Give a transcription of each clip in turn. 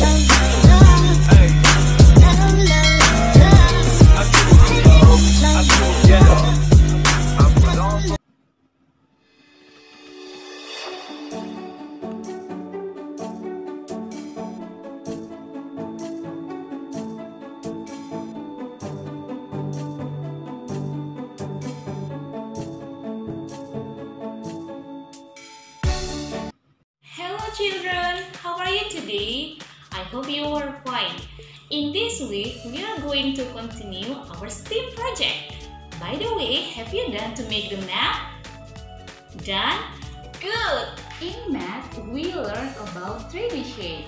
Hello children, how are you today? I hope you are fine. In this week, we are going to continue our STEAM project. By the way, have you done to make the map? Done? Good! In math, we learn about 3D shape.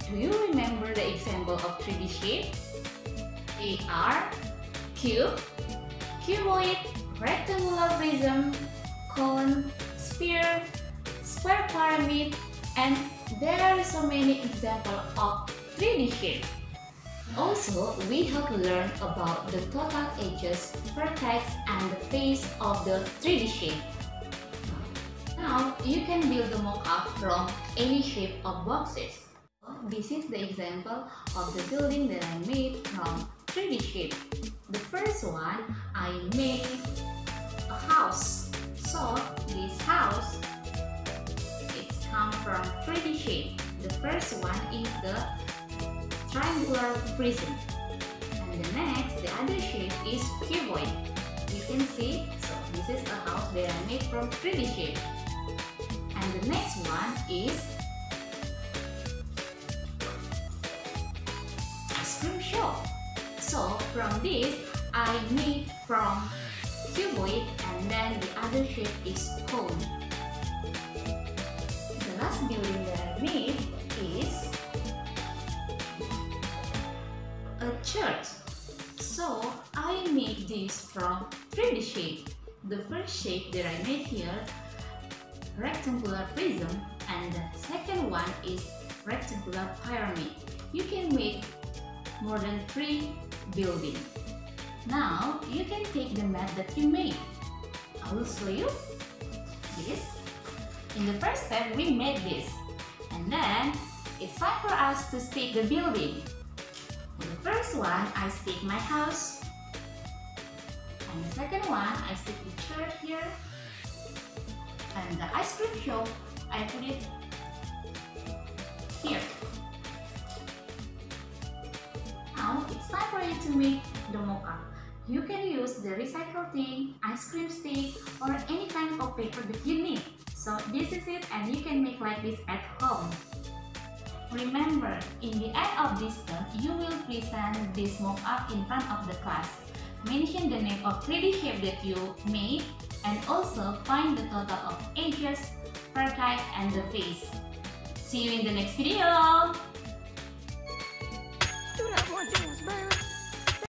Do you remember the example of 3D shape? They are cube, cuboid, rectangular prism, cone, sphere, square pyramid, and there are so many examples of 3D shape. Also, we have learned about the total edges, vertex, and the face of the 3D shape. Now, you can build the mock-up from any shape of boxes. This is the example of the building that I made from 3D shape. The first one, I made a house. So, this house comes from 3D shape. The first one is the triangular prism. And the next, the other shape is cuboid. You can see, so this is a house that I made from 3D shape. And the next one is ice cream shop. So from this, I made from cuboid, and then the other shape is cone. The last building that I made is a church. So I made this from 3D shape. The first shape that I made here, rectangular prism, and the second one is rectangular pyramid. You can make more than 3 buildings. Now you can take the map that you made. I will show you this. In the first step, we made this, and then it's time for us to stick the building. For the first one, I stick my house, and the second one, I stick the church here, and the ice cream shop, I put it here. Now it's time for you to make the mock-up. You can use the recycled thing, ice cream stick, or any kind of paper that you need. So this is it, and you can make like this at home. Remember, in the end of this term, you will present this mock-up in front of the class. Mention the name of 3D shape that you made, and also find the total of edges, vertex, and the face. See you in the next video! Do that one thing, baby.